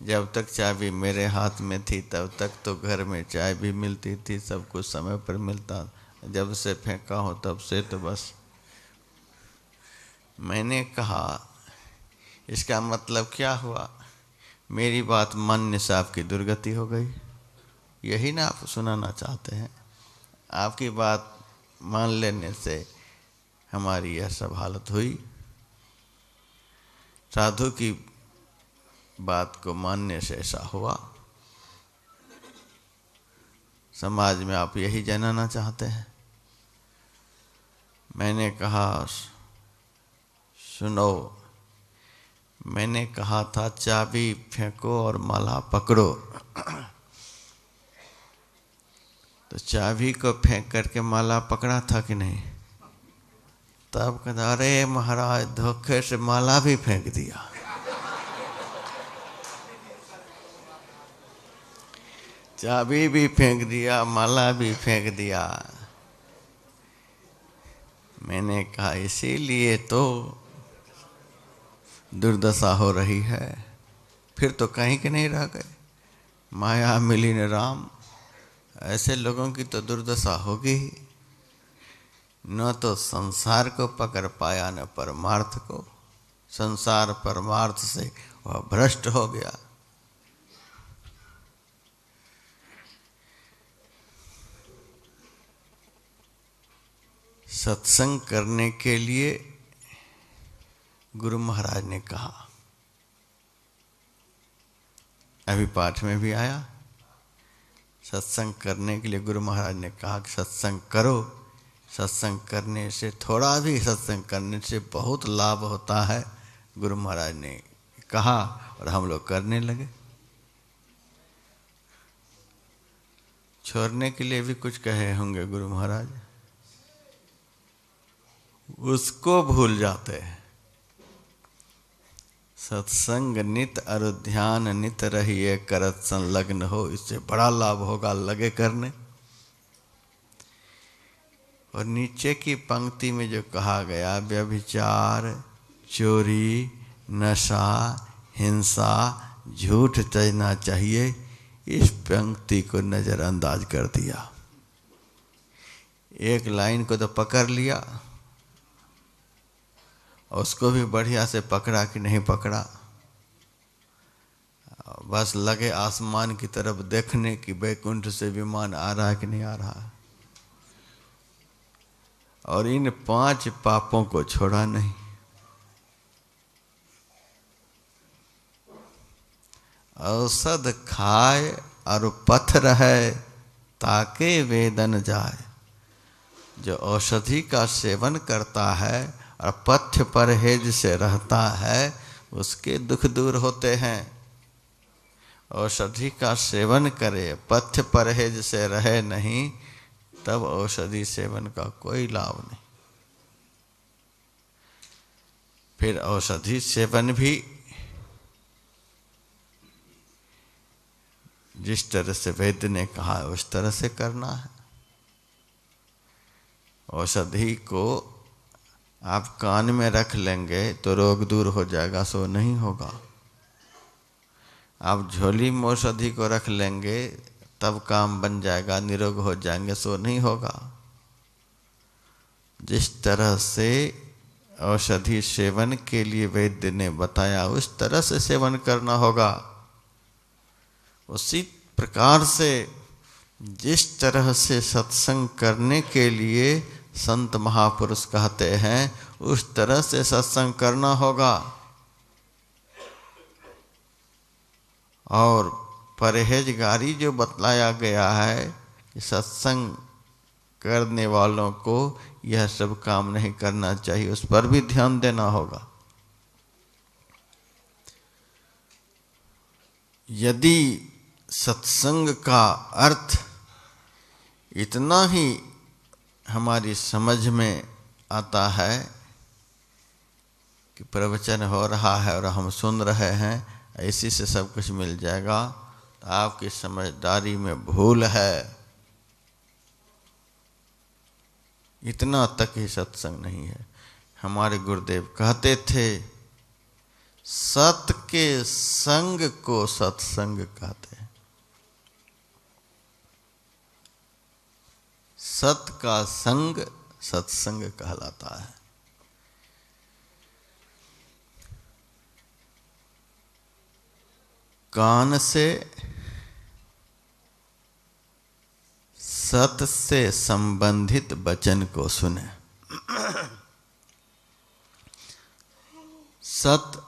जब तक चाबी मेरे हाथ में थी तब तक तो घर में चाय भी मिलती थी, सब कुछ समय पर मिलता। जब से फेंका हो तब से तो बस। मैंने कहा इसका मतलब क्या हुआ? मेरी बात मानने से आपकी दुर्गति हो गई, यही ना आप सुनाना चाहते हैं? आपकी बात मान लेने से हमारी यह सब हालत हुई। साधु की बात को मानने से ऐसा हुआ। समाज में आप यही जानना चाहते हैं? मैंने कहा सुनो, मैंने कहा था चाबी फेंको और माला पकड़ो, तो चाबी को फेंक करके माला पकड़ा था कि नहीं? तब कहता अरे महाराज धोखे से माला भी फेंक दिया। चाबी भी फेंक दिया, माला भी फेंक दिया। मैंने कहा इसीलिए तो दुर्दशा हो रही है। फिर तो कहीं के नहीं रह गए। माया मिली न राम, ऐसे लोगों की तो दुर्दशा होगी ही। न तो संसार को पकड़ पाया न परमार्थ को। संसार परमार्थ से वह भ्रष्ट हो गया। सत्संग करने के लिए गुरु महाराज ने कहा, अभी पाठ में भी आया, सत्संग करने के लिए गुरु महाराज ने कहा कि सत्संग करो। सत्संग करने से, थोड़ा भी सत्संग करने से बहुत लाभ होता है, गुरु महाराज ने कहा और हम लोग करने लगे। छोड़ने के लिए भी कुछ कहे होंगे गुरु महाराज, उसको भूल जाते हैं। सत्संग नित अरु ध्यान नित रहिए करत संलग्न हो, इससे बड़ा लाभ होगा, लगे करने। और नीचे की पंक्ति में जो कहा गया व्यभिचार, चोरी, नशा, हिंसा, झूठ त्यागना चाहिए, इस पंक्ति को नज़रअंदाज कर दिया। एक लाइन को तो पकड़ लिया, उसको भी बढ़िया से पकड़ा कि नहीं पकड़ा, बस लगे आसमान की तरफ देखने की बैकुंठ से विमान आ रहा है कि नहीं आ रहा। और इन 5 पापों को छोड़ा नहीं। औषध खाए और पथ रहे ताके वेदन जाए। जो औषधि का सेवन करता है और पथ्य परहेज से रहता है, उसके दुख दूर होते हैं। औषधि का सेवन करे, पथ्य परहेज से रहे नहीं, तब औषधि सेवन का कोई लाभ नहीं। फिर औषधि सेवन भी जिस तरह से वैद्य ने कहा है उस तरह से करना है। औषधि को आप कान में रख लेंगे तो रोग दूर हो जाएगा, सो नहीं होगा। आप झोली में औषधि को रख लेंगे तब काम बन जाएगा, निरोग हो जाएंगे, सो नहीं होगा। जिस तरह से औषधि सेवन के लिए वैद्य ने बताया उस तरह से सेवन करना होगा। उसी प्रकार से जिस तरह से सत्संग करने के लिए संत महापुरुष कहते हैं उस तरह से सत्संग करना होगा। और परहेजगारी जो बतलाया गया है कि सत्संग करने वालों को यह सब काम नहीं करना चाहिए, उस पर भी ध्यान देना होगा। यदि सत्संग का अर्थ इतना ही हमारी समझ में आता है कि प्रवचन हो रहा है और हम सुन रहे हैं, इसी से सब कुछ मिल जाएगा, तो आपकी समझदारी में भूल है। इतना तक ही सत्संग नहीं है। हमारे गुरुदेव कहते थे सत के संग को सत्संग कहते हैं। सत का संग सत्संग कहलाता है। कान से सत से संबंधित वचन को सुने। सत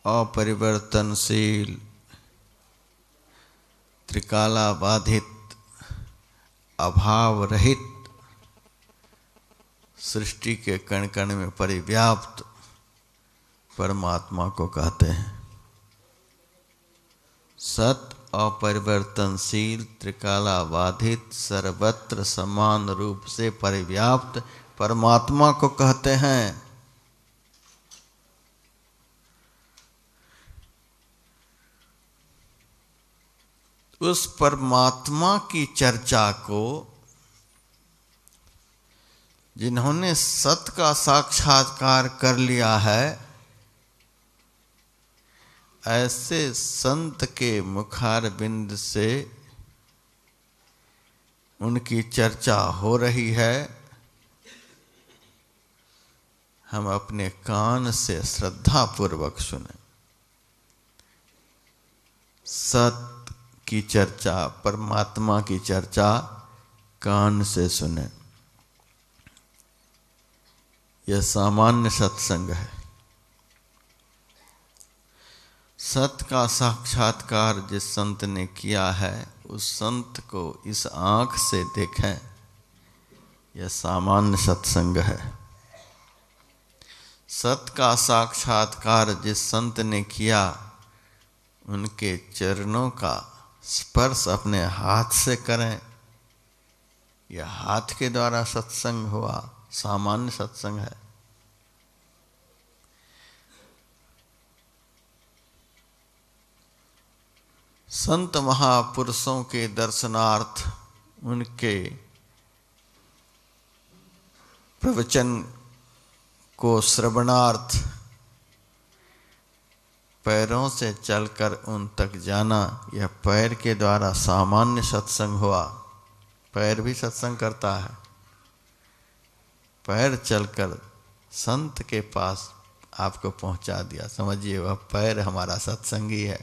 अपरिवर्तनशील, त्रिकालाबाधित, अभाव रहित, सृष्टि के कण कण में परिव्याप्त परमात्मा को कहते हैं। सत अपरिवर्तनशील, त्रिकालाबाधित, सर्वत्र समान रूप से परिव्याप्त परमात्मा को कहते हैं। उस परमात्मा की चर्चा को जिन्होंने सत का साक्षात्कार कर लिया है, ऐसे संत के मुखारबिंद से उनकी चर्चा हो रही है। हम अपने कान से श्रद्धा पूर्वक सुने। सत की चर्चा, परमात्मा की चर्चा कान से सुने। यह सामान्य सत्संग है। सत का साक्षात्कार जिस संत ने किया है, उस संत को इस आंख से देखें, यह सामान्य सत्संग है। सत का साक्षात्कार जिस संत ने किया, उनके चरणों का स्पर्श अपने हाथ से करें, यह हाथ के द्वारा सत्संग हुआ, सामान्य सत्संग है। संत महापुरुषों के दर्शनार्थ, उनके प्रवचन को श्रवणार्थ पैरों से चलकर उन तक जाना, यह पैर के द्वारा सामान्य सत्संग हुआ। पैर भी सत्संग करता है। पैर चलकर संत के पास आपको पहुंचा दिया, समझिए वह पैर हमारा सत्संगी है।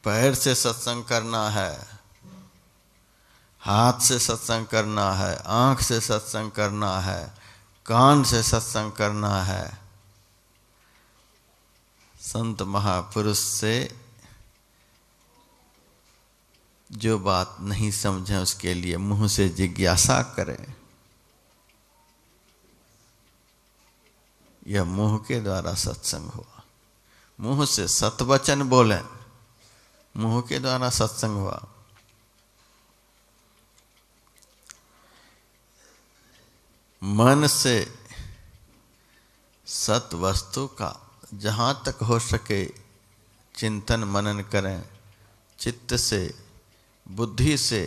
पैर से सत्संग करना है, हाथ से सत्संग करना है, आंख से सत्संग करना है, कान से सत्संग करना है। संत महापुरुष से जो बात नहीं समझे उसके लिए मुंह से जिज्ञासा करें। यह मुंह के द्वारा सत्संग हुआ। मुंह से सतवचन बोले, मुंह के द्वारा सत्संग हुआ। मन से सत वस्तु का जहाँ तक हो सके चिंतन मनन करें। चित्त से, बुद्धि से,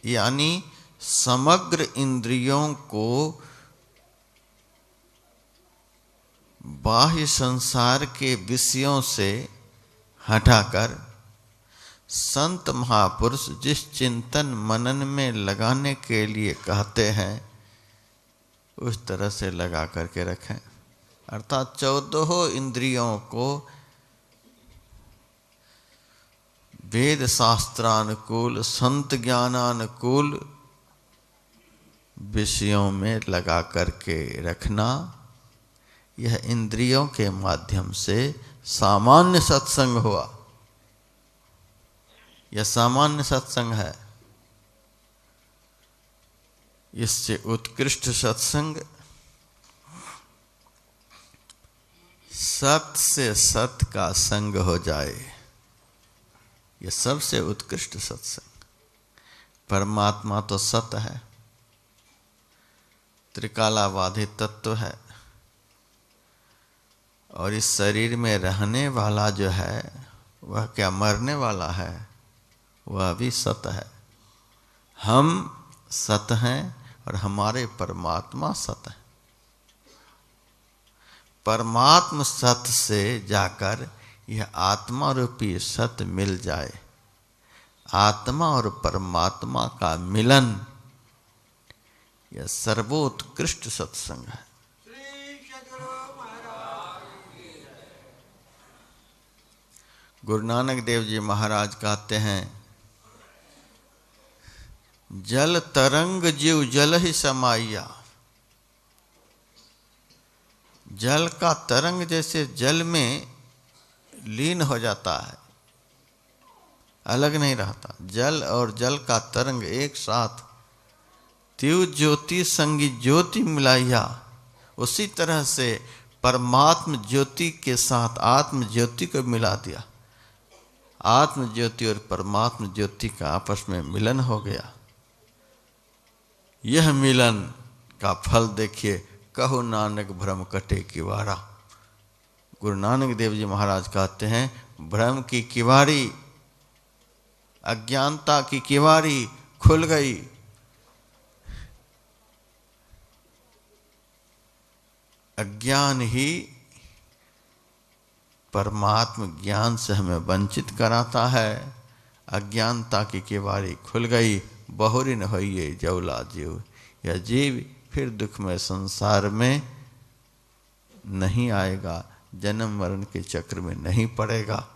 यानी समग्र इंद्रियों को बाह्य संसार के विषयों से हटाकर संत महापुरुष जिस चिंतन मनन में लगाने के लिए कहते हैं, उस तरह से लगा करके रखें। अर्थात 14 इंद्रियों को वेद शास्त्रानुकूल, संत ज्ञानानुकूल विषयों में लगा करके रखना, यह इंद्रियों के माध्यम से सामान्य सत्संग हुआ। यह सामान्य सत्संग है। इससे उत्कृष्ट सत्संग सत से सत का संग हो जाए, यह सबसे उत्कृष्ट सत्संग। परमात्मा तो सत है, त्रिकालाबाधित तत्व है, और इस शरीर में रहने वाला जो है वह क्या मरने वाला है, वह भी सत है। हम सत हैं और हमारे परमात्मा सत है। परमात्म सत्य से जाकर यह आत्मा रूपी सत्य मिल जाए। आत्मा और परमात्मा का मिलन यह सर्वोत्कृष्ट सत्संग है। गुरु नानक देव जी महाराज कहते हैं, जल तरंग जीव जल ही समाइया। जल का तरंग जैसे जल में लीन हो जाता है, अलग नहीं रहता। जल और जल का तरंग एक साथ, त्यों ज्योति संगी ज्योति मिलाइया। उसी तरह से परमात्म ज्योति के साथ आत्म ज्योति को मिला दिया। आत्म ज्योति और परमात्म ज्योति का आपस में मिलन हो गया। यह मिलन का फल देखिए, कहो नानक भ्रम कटे किवाड़ा। गुरु नानक देव जी महाराज कहते हैं, भ्रम की किवाड़ी, अज्ञानता की किवाड़ी खुल गई। अज्ञान ही परमात्म ज्ञान से हमें वंचित कराता है। अज्ञानता की किवाड़ी खुल गई। बहुरी न होइए जौला जीव। यह जीव फिर दुखमय संसार में नहीं आएगा, जन्म मरण के चक्र में नहीं पड़ेगा।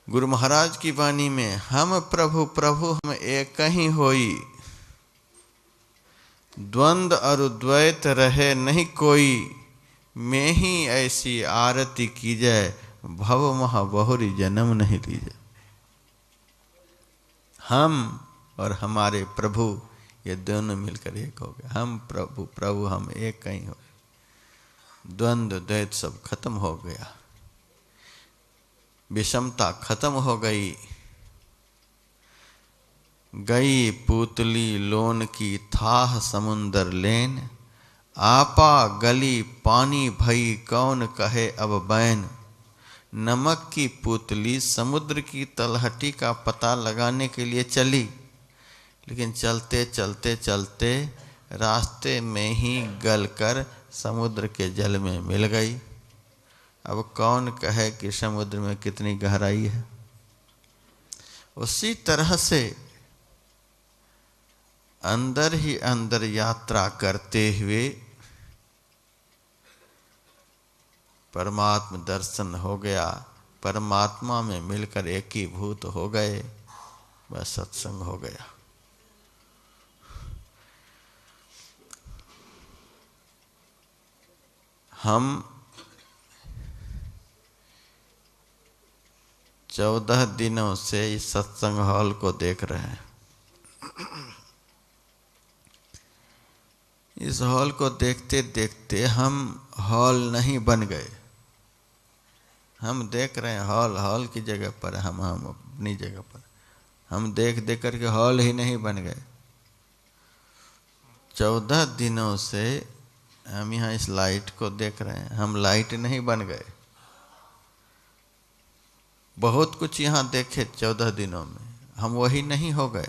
गुरु महाराज की वाणी में, हम प्रभु प्रभु हम एक ही होई, द्वंद्व और द्वैत रहे नहीं कोई, मैं ही ऐसी आरती कीजै, भव महा बहुरी जन्म नहीं लीजै। हम और हमारे प्रभु ये दोनों मिलकर एक हो गए। हम प्रभु प्रभु हम एक ही हो गए। द्वंद्व द्वैत सब खत्म हो गया, विषमता खत्म हो गई। गई पूतली लोन की थाह समुंदर लेन, आपा गली पानी भई कौन कहे अब बैन। नमक की पुतली समुद्र की तलहटी का पता लगाने के लिए चली, लेकिन चलते चलते चलते रास्ते में ही गलकर समुद्र के जल में मिल गई। अब कौन कहे कि समुद्र में कितनी गहराई है। उसी तरह से अंदर ही अंदर यात्रा करते हुए परमात्म दर्शन हो गया। परमात्मा में मिलकर एकीभूत हो गए, बस सत्संग हो गया। हम 14 दिनों से इस सत्संग हॉल को देख रहे हैं। इस हॉल को देखते देखते हम हॉल नहीं बन गए। हम देख रहे हैं हॉल हॉल की जगह पर, हम अपनी जगह पर। हम देख देख करके हॉल ही नहीं बन गए। 14 दिनों से हम यहाँ इस लाइट को देख रहे हैं, हम लाइट नहीं बन गए। बहुत कुछ यहाँ देखे 14 दिनों में, हम वही नहीं हो गए।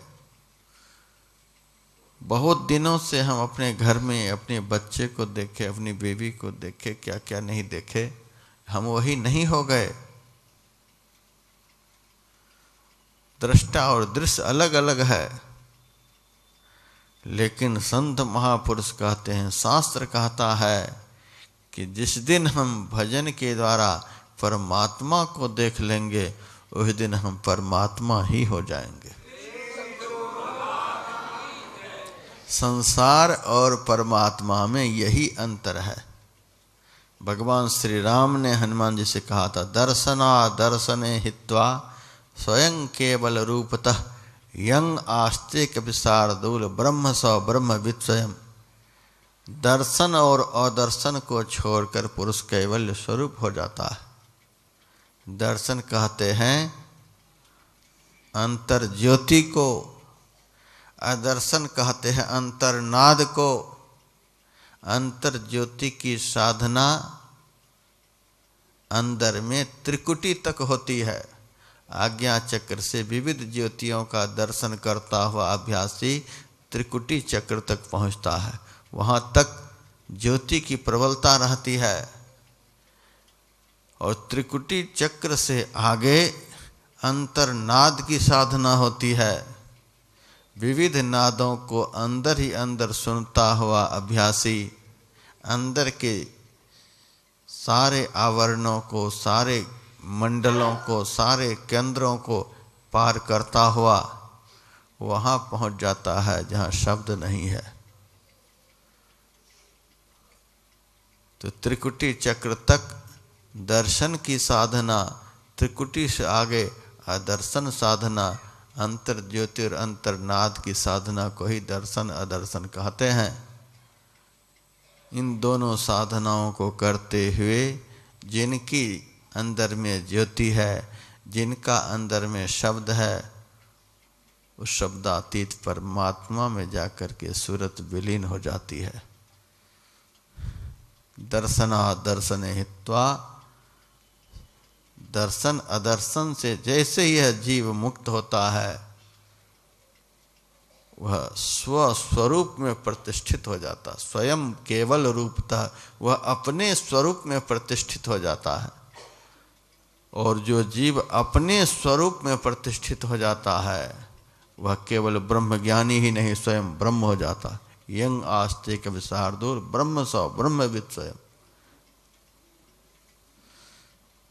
बहुत दिनों से हम अपने घर में अपने बच्चे को देखे, अपनी बेबी को देखे, क्या क्या नहीं देखे, हम वही नहीं हो गए। दृष्टा और दृश्य अलग अलग है, लेकिन संत महापुरुष कहते हैं, शास्त्र कहता है कि जिस दिन हम भजन के द्वारा परमात्मा को देख लेंगे, उस दिन हम परमात्मा ही हो जाएंगे। संसार और परमात्मा में यही अंतर है। भगवान श्री राम ने हनुमान जी से कहा था, दर्शना दर्शने हित्वा स्वयं केवल रूपतः यं आस्ते कपि शार्दूल ब्रह्म स ब्रह्मवित् स्वयं। दर्शन और अदर्शन को छोड़कर पुरुष कैवल्य स्वरूप हो जाता है। दर्शन कहते हैं अंतर ज्योति को, अदर्शन कहते हैं अंतर्नाद को। अंतर ज्योति की साधना अंदर में त्रिकुटी तक होती है। आज्ञा चक्र से विविध ज्योतियों का दर्शन करता हुआ अभ्यासी त्रिकुटी चक्र तक पहुंचता है। वहाँ तक ज्योति की प्रबलता रहती है। और त्रिकुटी चक्र से आगे अंतर्नाद की साधना होती है। विविध नादों को अंदर ही अंदर सुनता हुआ अभ्यासी अंदर के सारे आवरणों को, सारे मंडलों को, सारे केंद्रों को पार करता हुआ वहाँ पहुँच जाता है जहाँ शब्द नहीं है। तो त्रिकुटी चक्र तक दर्शन की साधना, त्रिकुटी से आगे अदर्शन साधना, अंतर ज्योति और अंतर्नाद की साधना को ही दर्शन अदर्शन कहते हैं। इन दोनों साधनाओं को करते हुए जिनकी अंदर में ज्योति है, जिनका अंदर में शब्द है, उस शब्दातीत परमात्मा में जाकर के सूरत विलीन हो जाती है। दर्शना दर्शन हित्वा, दर्शन अदर्शन से जैसे यह जीव मुक्त होता है वह स्वस्वरूप में प्रतिष्ठित हो जाता, स्वयं केवल रूपता वह अपने स्वरूप में प्रतिष्ठित हो जाता है। और जो जीव अपने स्वरूप में प्रतिष्ठित हो जाता है वह केवल ब्रह्मज्ञानी ही नहीं, स्वयं ब्रह्म हो जाता। यंग आस्ते कवि शार्दूल ब्रह्म सौ ब्रह्मविद स्वयं,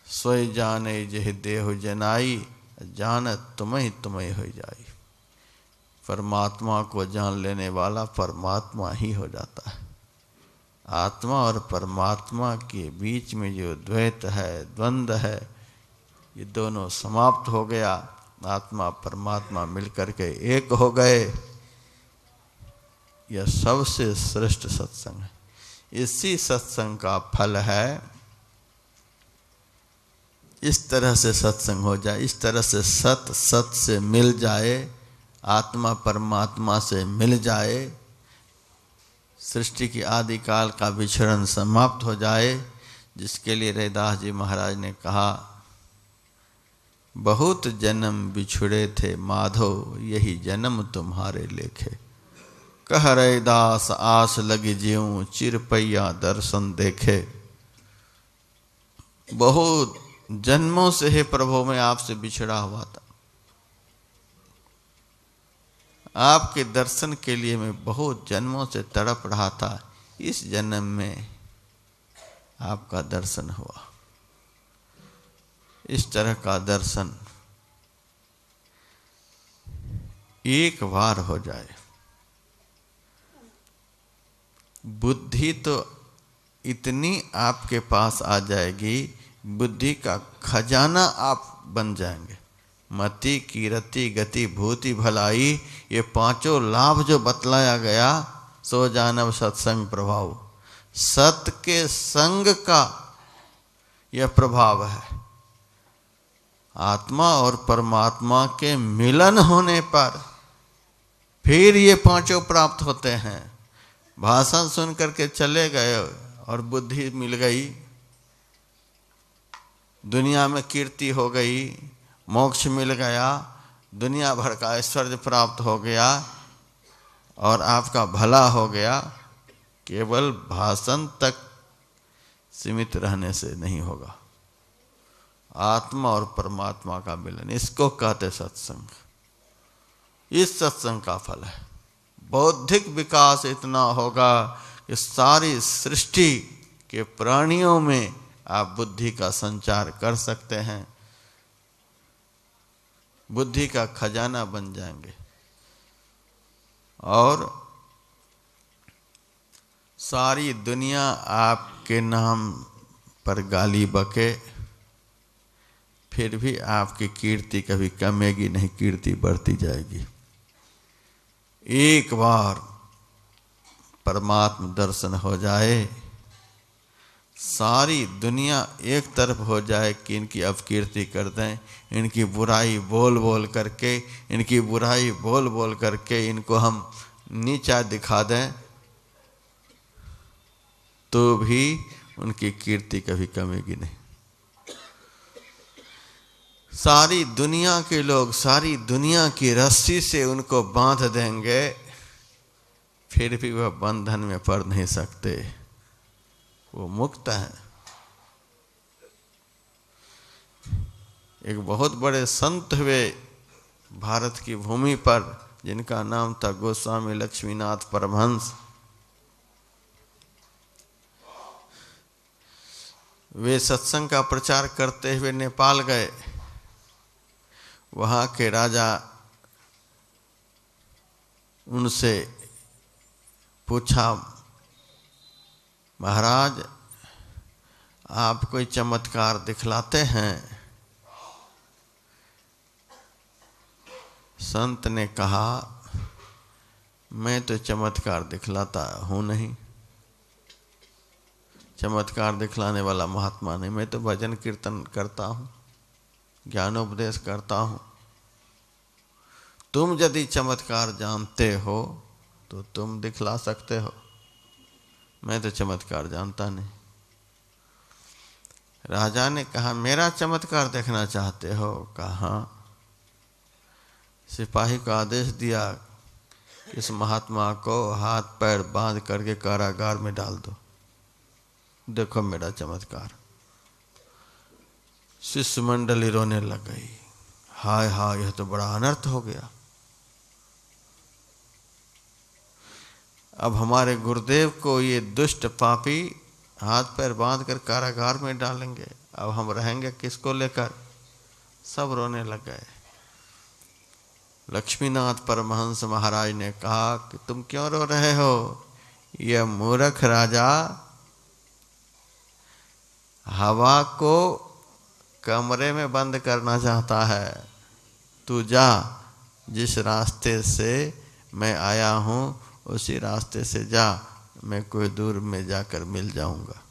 सोई जाने जह देह जनाई, जानत तुम्हें तुम्हें हो जाई। परमात्मा को जान लेने वाला परमात्मा ही हो जाता है। आत्मा और परमात्मा के बीच में जो द्वैत है, द्वंद्व है, ये दोनों समाप्त हो गया। आत्मा परमात्मा मिलकर के एक हो गए। यह सबसे श्रेष्ठ सत्संग है। इसी सत्संग का फल है, इस तरह से सत्संग हो जाए, इस तरह से सत सत से मिल जाए, आत्मा परमात्मा से मिल जाए, सृष्टि की आदिकाल का विचरण समाप्त हो जाए, जिसके लिए रैदास जी महाराज ने कहा, बहुत जन्म बिछुड़े थे माधो, यही जन्म तुम्हारे लेखे। कह रैदास आस लगी ज्यों, चिरपैया दर्शन देखे। बहुत जन्मों से हे प्रभु मैं आपसे बिछड़ा हुआ था, आपके दर्शन के लिए मैं बहुत जन्मों से तड़प रहा था। इस जन्म में आपका दर्शन हुआ। इस तरह का दर्शन एक बार हो जाए, बुद्धि तो इतनी आपके पास आ जाएगी, बुद्धि का खजाना आप बन जाएंगे। मति कीरति गति भूति भलाई, ये पांचों लाभ जो बतलाया गया, सो जानव सत्संग प्रभाव। सत्य के संग का यह प्रभाव है। आत्मा और परमात्मा के मिलन होने पर फिर ये पांचों प्राप्त होते हैं। भाषण सुन करके चले गए और बुद्धि मिल गई, दुनिया में कीर्ति हो गई, मोक्ष मिल गया, दुनिया भर का ऐश्वर्य प्राप्त हो गया और आपका भला हो गया। केवल भाषण तक सीमित रहने से नहीं होगा। आत्मा और परमात्मा का मिलन, इसको कहते सत्संग। इस सत्संग का फल है बौद्धिक विकास इतना होगा कि सारी सृष्टि के प्राणियों में आप बुद्धि का संचार कर सकते हैं, बुद्धि का खजाना बन जाएंगे और सारी दुनिया आपके नाम पर गाली बके, फिर भी आपकी कीर्ति कभी कमेगी नहीं, कीर्ति बढ़ती जाएगी। एक बार परमात्म दर्शन हो जाए, सारी दुनिया एक तरफ हो जाए कि इनकी अपकीर्ति कर दें, इनकी बुराई बोल बोल करके, इनकी बुराई बोल बोल करके इनको हम नीचा दिखा दें, तो भी उनकी कीर्ति कभी कमेगी नहीं। सारी दुनिया के लोग सारी दुनिया की रस्सी से उनको बांध देंगे, फिर भी वह बंधन में पड़ नहीं सकते, वो मुक्त हैं। एक बहुत बड़े संत हुए भारत की भूमि पर, जिनका नाम था गोस्वामी लक्ष्मीनाथ परमहंस। वे सत्संग का प्रचार करते हुए नेपाल गए। वहाँ के राजा उनसे पूछा, महाराज आप कोई चमत्कार दिखलाते हैं? संत ने कहा, मैं तो चमत्कार दिखलाता हूँ नहीं, चमत्कार दिखलाने वाला महात्मा नहीं, मैं तो भजन कीर्तन करता हूँ, ज्ञानोपदेश करता हूँ। तुम यदि चमत्कार जानते हो तो तुम दिखला सकते हो, मैं तो चमत्कार जानता नहीं। राजा ने कहा, मेरा चमत्कार देखना चाहते हो? कहा हाँ। सिपाही को आदेश दिया, इस महात्मा को हाथ पैर बांध करके कारागार में डाल दो, देखो मेरा चमत्कार। शिष्य मंडली रोने लग गई, हाय हाय यह तो बड़ा अनर्थ हो गया। अब हमारे गुरुदेव को ये दुष्ट पापी हाथ पैर बांध कर कारागार में डालेंगे, अब हम रहेंगे किसको लेकर? सब रोने लग गए। लक्ष्मीनाथ परमहंस महाराज ने कहा कि तुम क्यों रो रहे हो? यह मूर्ख राजा हवा को कमरे में बंद करना चाहता है। तू जा, जिस रास्ते से मैं आया हूँ उसी रास्ते से जा, मैं कोई दूर में जाकर मिल जाऊंगा।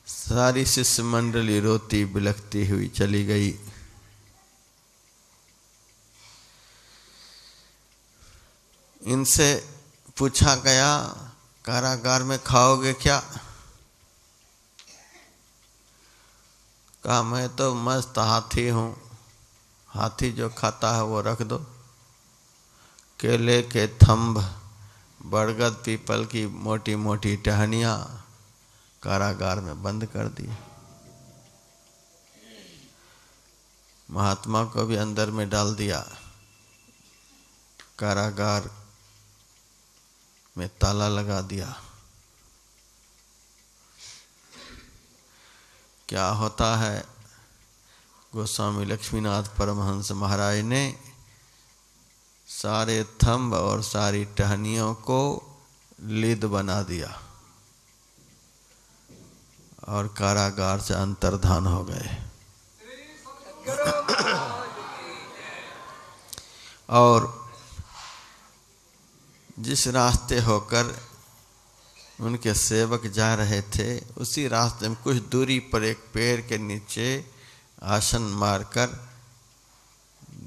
सारी शिष्य मंडली रोती बिलखती हुई चली गई। इनसे पूछा गया, कारागार में खाओगे क्या? कहा मैं तो मस्त हाथी हूँ, हाथी जो खाता है वो रख दो। केले के थंभ, बरगद पीपल की मोटी मोटी टहनियाँ कारागार में बंद कर दी। महात्मा को भी अंदर में डाल दिया। कारागार में ताला लगा दिया। क्या होता है, गोस्वामी लक्ष्मीनाथ परमहंस महाराज ने सारे थंब और सारी टहनियों को लिद बना दिया और कारागार से अंतर्धान हो गए। और जिस रास्ते होकर उनके सेवक जा रहे थे, उसी रास्ते में कुछ दूरी पर एक पेड़ के नीचे आसन मारकर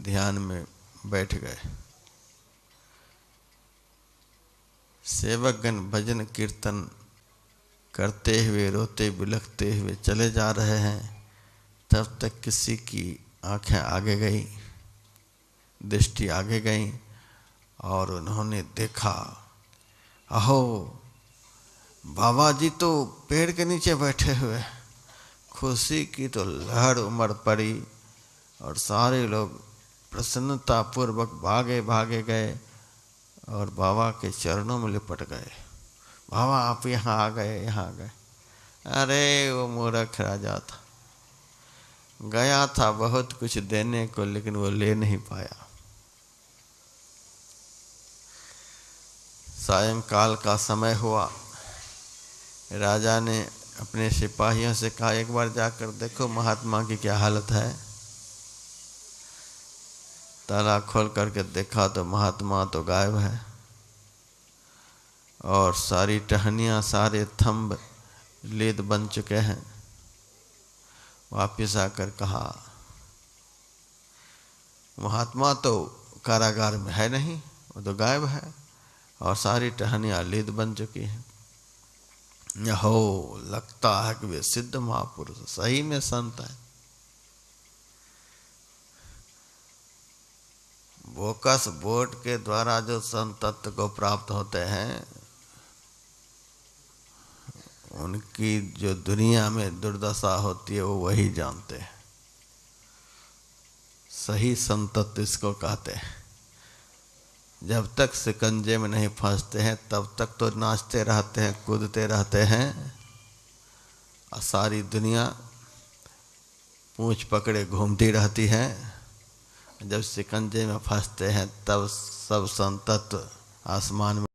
ध्यान में बैठ गए। सेवकगण भजन कीर्तन करते हुए रोते बिलखते हुए चले जा रहे हैं। तब तक किसी की आंखें आगे गई, दृष्टि आगे गई और उन्होंने देखा, अहो बाबा जी तो पेड़ के नीचे बैठे हुए। खुशी की तो लहर उमड़ पड़ी और सारे लोग प्रसन्नता पूर्वक भागे भागे गए और बाबा के चरणों में लिपट गए। बाबा आप यहाँ आ गए, यहाँ आ गए। अरे वो मूर्ख राजा था, गया था बहुत कुछ देने को, लेकिन वो ले नहीं पाया। सायंकाल का समय हुआ। राजा ने अपने सिपाहियों से कहा, एक बार जाकर देखो महात्मा की क्या हालत है। ताला खोल करके देखा तो महात्मा तो गायब है और सारी टहनियाँ सारे थंब लेद बन चुके हैं। वापिस आकर कहा, महात्मा तो कारागार में है नहीं, वो तो गायब है और सारी टहनियाँ लेद बन चुकी हैं। हो लगता है कि वे सिद्ध महापुरुष सही में संत है। बोकस बोट के द्वारा जो संतत्व को प्राप्त होते हैं, उनकी जो दुनिया में दुर्दशा होती है वो वही जानते हैं। सही संतत्व इसको कहते हैं। जब तक शिकंजे में नहीं फंसते हैं तब तक तो नाचते रहते हैं, कूदते रहते हैं, और सारी दुनिया पूंछ पकड़े घूमती रहती है। जब शिकंजे में फंसते हैं तब सब संतत्व आसमान में